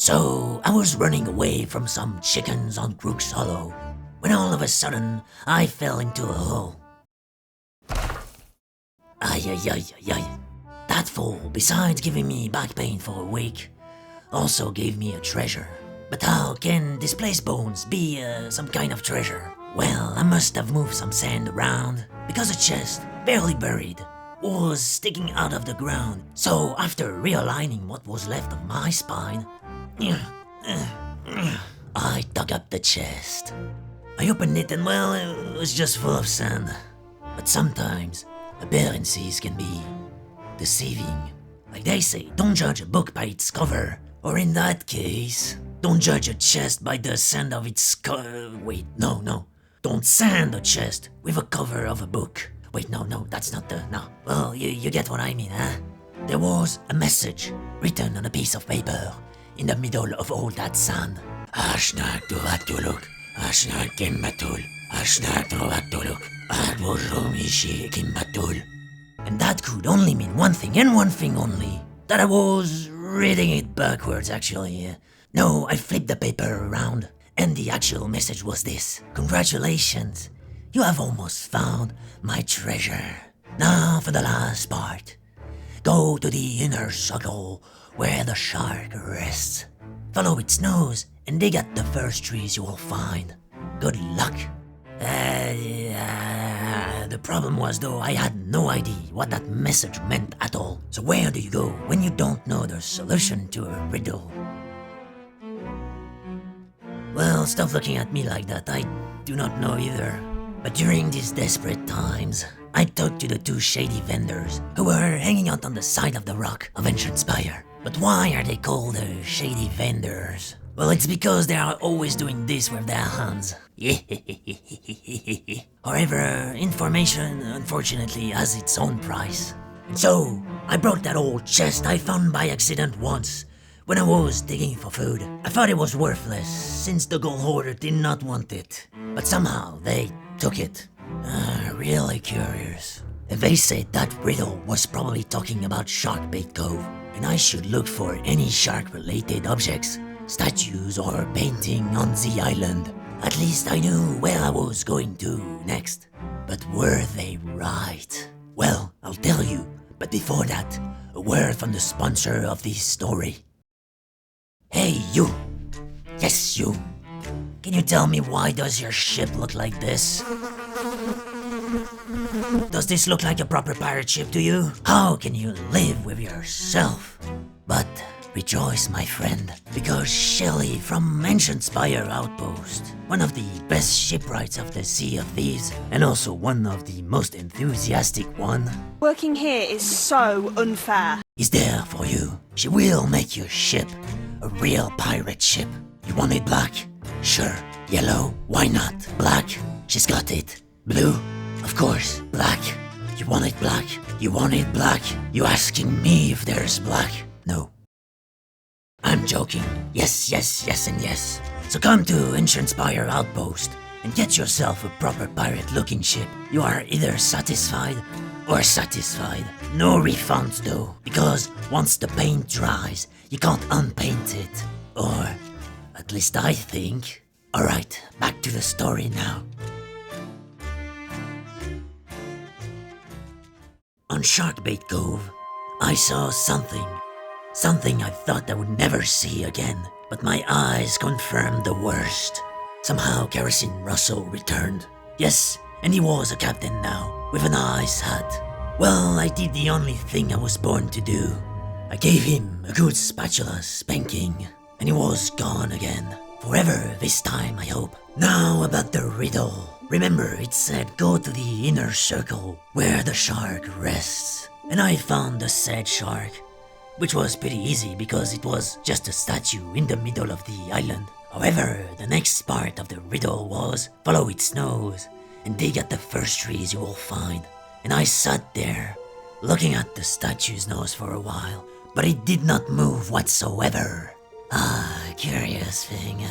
So I was running away from some chickens on Crook's Hollow, when all of a sudden I fell into a hole. Ay ay ay ay ay. That fall, besides giving me back pain for a week, also gave me a treasure. But how can displaced bones be some kind of treasure? Well, I must have moved some sand around, because a chest, barely buried, was sticking out of the ground. So after realigning what was left of my spine, I dug up the chest. I opened it and well, it was just full of sand. But sometimes, appearances can be deceiving. Like they say, don't judge a book by its cover. Or in that case, don't judge a chest by the sand of its wait, no. Don't sand a chest with a cover of a book. Wait, no, that's not the... No. Well, you get what I mean, huh? There was a message written on a piece of paper in the middle of all that sand. Ashnak turatuluk, ashnak kimbatul, ashnak turatuluk, adworumishi kimbatul. And that could only mean one thing and one thing only. That I was reading it backwards, actually. No, I flipped the paper around, and the actual message was this. Congratulations, you have almost found my treasure. Now for the last part. Go to the inner circle where the shark rests. Follow its nose and dig at the first trees you will find. Good luck. The problem was though I had no idea what that message meant at all. So where do you go when you don't know the solution to a riddle? Well, stop looking at me like that, I do not know either. But during these desperate times, I talked to the two shady vendors who were hanging out on the side of the rock of Ancient Spire. But why are they called shady vendors? Well, it's because they are always doing this with their hands. However, information unfortunately has its own price. And so, I broke that old chest I found by accident once when I was digging for food. I thought it was worthless since the gold hoarder did not want it. But somehow they took it. Really curious. And they said that riddle was probably talking about Sharkbait Cove, and I should look for any shark-related objects, statues or painting on the island. At least I knew where I was going to next. But were they right? Well, I'll tell you, but before that, a word from the sponsor of this story. Hey, you! Yes, you! Can you tell me why does your ship look like this? Does this look like a proper pirate ship to you? How can you live with yourself? But rejoice, my friend, because Shelley from Ancient Spire Outpost, one of the best shipwrights of the Sea of Thieves, and also one of the most enthusiastic one, working here is so unfair, is there for you. She will make your ship a real pirate ship. You want it black? Sure. Yellow? Why not? Black? She's got it. Blue? Of course. Black? You want it black? You want it black? You asking me if there's black? No. I'm joking. Yes, and yes. So come to Ancient Spire Outpost and get yourself a proper pirate-looking ship. You are either satisfied or satisfied. No refunds though, because once the paint dries, you can't unpaint it. Or, at least I think. Alright, back to the story now. On Sharkbait Cove, I saw something. Something I thought I would never see again, but my eyes confirmed the worst. Somehow Kerosene Russell returned. Yes, and he was a captain now, with a nice hat. Well, I did the only thing I was born to do. I gave him a good spatula spanking, and he was gone again. Forever this time, I hope. Now about the riddle. Remember, it said go to the inner circle, where the shark rests. And I found the said shark, which was pretty easy because it was just a statue in the middle of the island. However, the next part of the riddle was follow its nose and dig at the first trees you will find. And I sat there, looking at the statue's nose for a while, but it did not move whatsoever. Curious thing,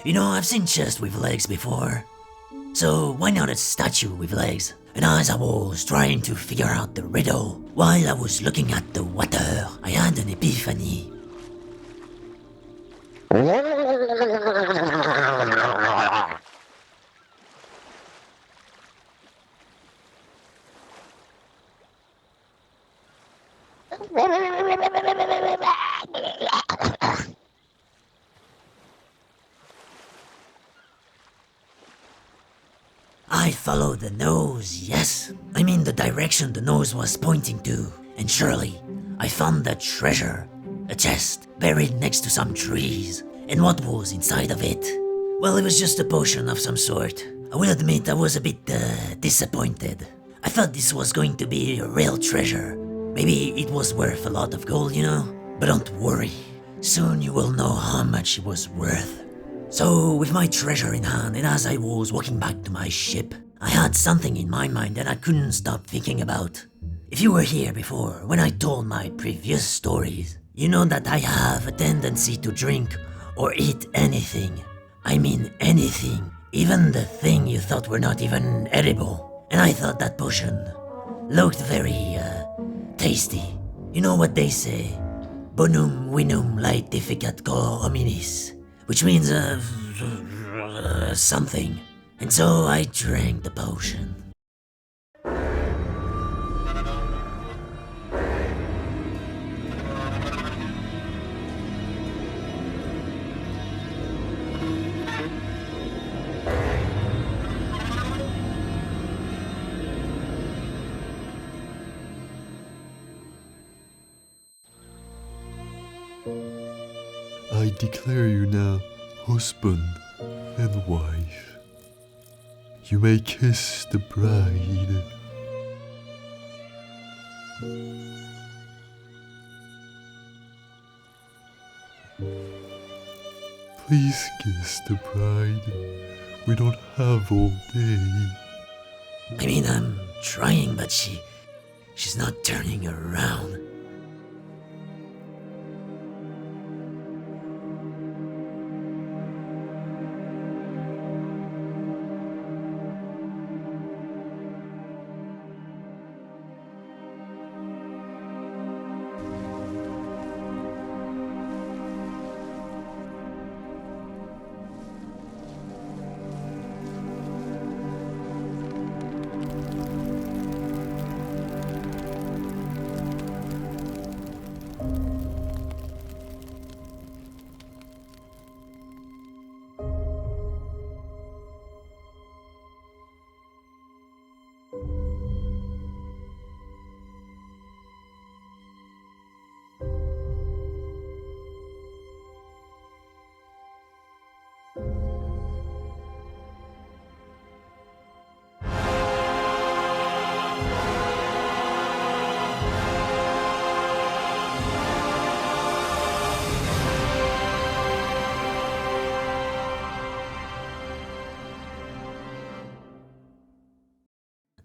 You know, I've seen chests with legs before. So why not a statue with legs? And as I was trying to figure out the riddle, while I was looking at the water, I had an epiphany. I followed the nose, yes. I mean the direction the nose was pointing to. And surely, I found the treasure. A chest buried next to some trees. And what was inside of it? Well, it was just a potion of some sort. I will admit I was a bit disappointed. I thought this was going to be a real treasure. Maybe it was worth a lot of gold, you know? But don't worry. Soon you will know how much it was worth. So, with my treasure in hand, and as I was walking back to my ship, I had something in my mind that I couldn't stop thinking about. If you were here before, when I told my previous stories, you know that I have a tendency to drink or eat anything. I mean anything, even the thing you thought were not even edible. And I thought that potion looked very, tasty. You know what they say? Bonum vinum laetificat cor hominis. Which means, something. And so I drank the potion. I declare you now husband and wife. You may kiss the bride. Please kiss the bride. We don't have all day. I mean, I'm trying, but she's not turning around.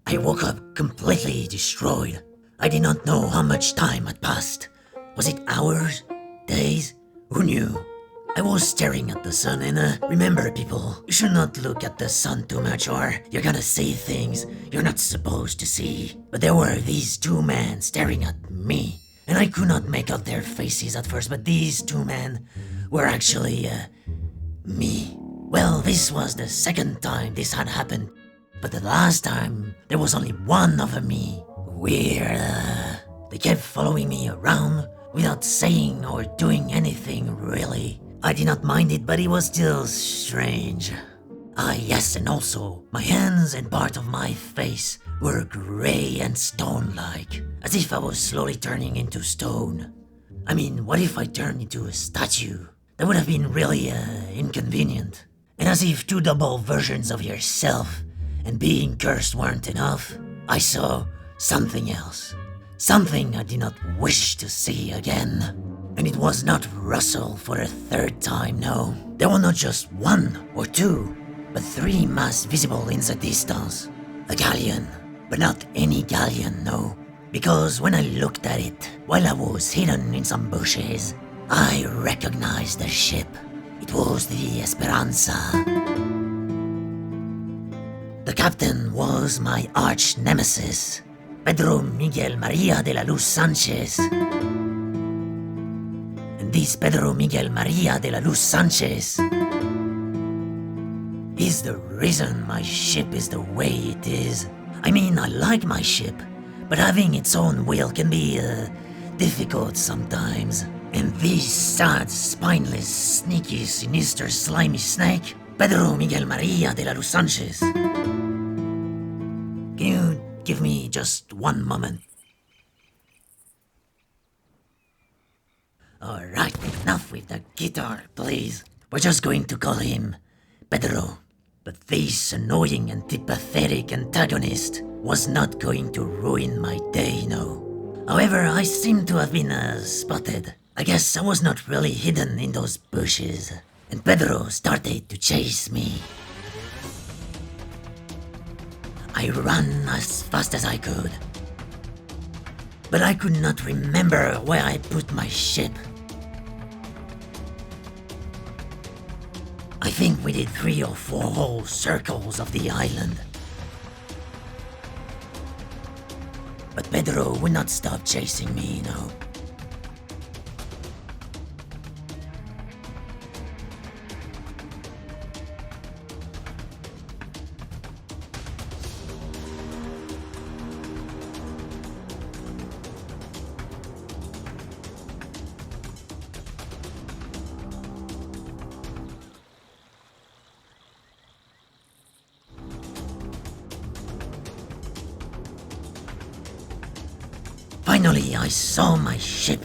I woke up completely destroyed. I did not know how much time had passed. Was it hours? Days? Who knew? I was staring at the sun and remember people, you should not look at the sun too much or you're gonna see things you're not supposed to see. But there were these two men staring at me. And I could not make out their faces at first, but these two men were actually, me. Well, this was the second time this had happened. But the last time, there was only one of me. Weird. They kept following me around without saying or doing anything really. I did not mind it, but it was still strange. Ah yes, and also, my hands and part of my face were grey and stone-like, as if I was slowly turning into stone. I mean, what if I turned into a statue? That would have been really, inconvenient. And as if two double versions of yourself and being cursed weren't enough, I saw something else. Something I did not wish to see again. And it was not Russell for a third time, no. There were not just one or two, but three masts visible in the distance. A galleon, but not any galleon, no. Because when I looked at it, while I was hidden in some bushes, I recognized the ship. It was the Esperanza. The captain was my arch nemesis, Pedro Miguel Maria de la Luz Sanchez. And this Pedro Miguel Maria de la Luz Sanchez is the reason my ship is the way it is. I mean, I like my ship, but having its own will can be difficult sometimes. And this sad, spineless, sneaky, sinister, slimy snake, Pedro Miguel Maria de la Luz Sanchez. Can you give me just one moment? Alright, enough with the guitar, please. We're just going to call him Pedro. But this annoying and pathetic antagonist was not going to ruin my day, no. However, I seem to have been spotted. I guess I was not really hidden in those bushes. And Pedro started to chase me. I ran as fast as I could. But I could not remember where I put my ship. I think we did 3 or 4 whole circles of the island. But Pedro would not stop chasing me, no. Finally, I saw my ship,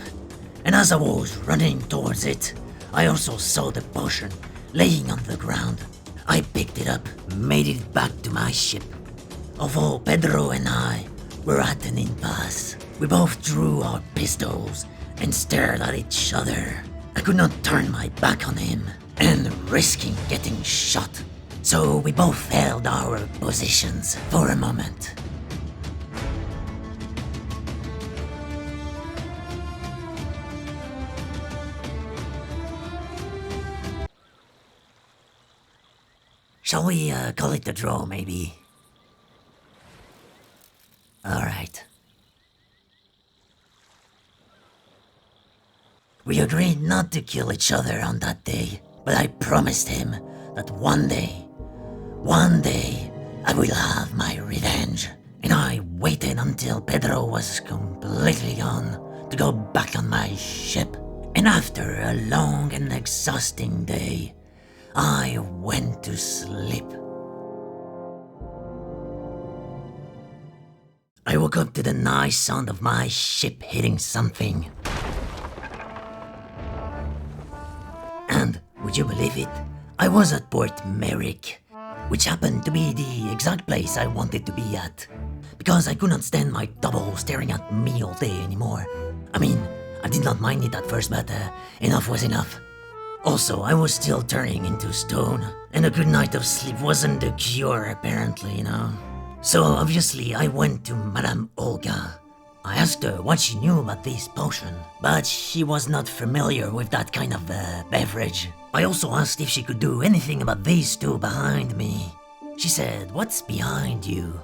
and as I was running towards it, I also saw the potion laying on the ground. I picked it up, made it back to my ship. Although Pedro and I were at an impasse, we both drew our pistols and stared at each other. I could not turn my back on him and risking getting shot, so we both held our positions for a moment. Shall we call it a draw, maybe? Alright. We agreed not to kill each other on that day, but I promised him that one day, I will have my revenge. And I waited until Pedro was completely gone to go back on my ship. And after a long and exhausting day, I went to sleep. I woke up to the nice sound of my ship hitting something. And, would you believe it, I was at Port Merrick, which happened to be the exact place I wanted to be at, because I could not stand my double staring at me all day anymore. I mean, I did not mind it at first, but enough was enough. Also, I was still turning into stone, and a good night of sleep wasn't the cure, apparently, you know. So obviously I went to Madame Olga. I asked her what she knew about this potion, but she was not familiar with that kind of beverage. I also asked if she could do anything about these two behind me. She said, "What's behind you?"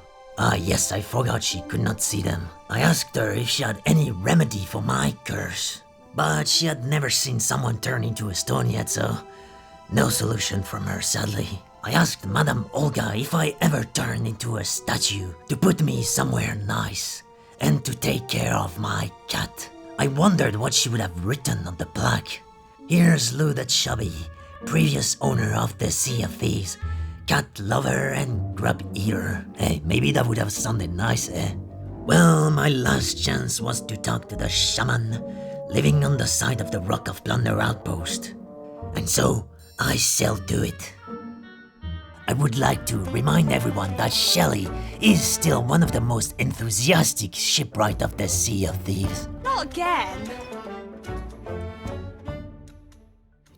Yes, I forgot she could not see them. I asked her if she had any remedy for my curse, but she had never seen someone turn into a stone yet, so no solution from her, sadly. I asked Madame Olga if I ever turned into a statue to put me somewhere nice and to take care of my cat. I wondered what she would have written on the plaque. "Here's Lou the Chubby, previous owner of the Sea of Thieves, cat lover and grub eater." Hey, maybe that would have sounded nice, eh? Well, my last chance was to talk to the shaman living on the side of the Rock of Plunder outpost. And so, I sailed to it. I would like to remind everyone that Shelley is still one of the most enthusiastic shipwright of the Sea of Thieves. Not again.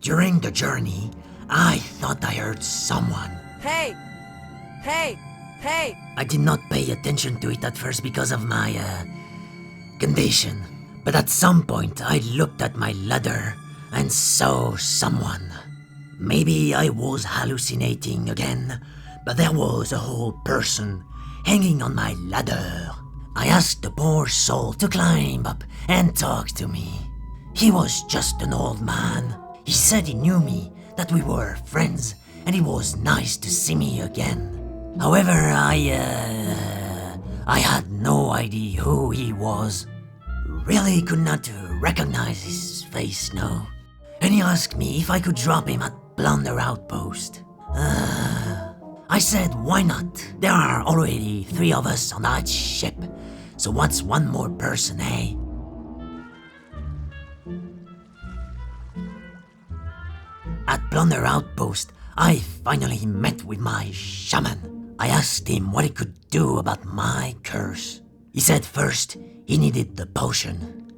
During the journey, I thought I heard someone. Hey! Hey! Hey! I did not pay attention to it at first because of my, condition. But at some point, I looked at my ladder and saw someone. Maybe I was hallucinating again, but there was a whole person hanging on my ladder. I asked the poor soul to climb up and talk to me. He was just an old man. He said he knew me, that we were friends, and it was nice to see me again. However, I had no idea who he was. Really could not recognize his face, no. And he asked me if I could drop him at Blunder Outpost. I said, why not? There are already 3 of us on that ship, so what's one more person, eh? At Blunder Outpost, I finally met with my shaman. I asked him what he could do about my curse. He said first he needed the potion.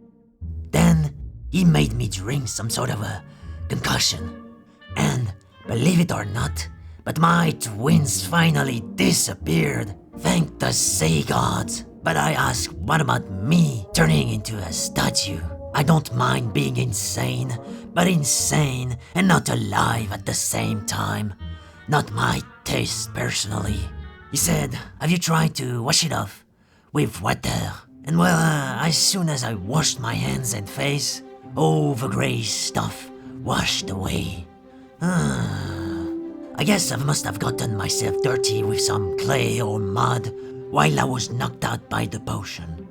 Then he made me drink some sort of a concussion. And believe it or not, but my twins finally disappeared. Thank the sea gods. But I asked, what about me turning into a statue? I don't mind being insane, but insane and not alive at the same time. Not my taste personally. He said, have you tried to wash it off with water? And well, as soon as I washed my hands and face, all the grey stuff washed away. I guess I must have gotten myself dirty with some clay or mud while I was knocked out by the potion.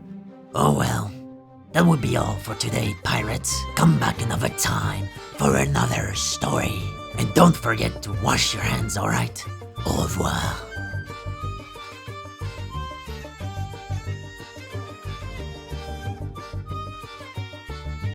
Oh well, that would be all for today, pirates. Come back another time for another story. And don't forget to wash your hands, alright? Au revoir.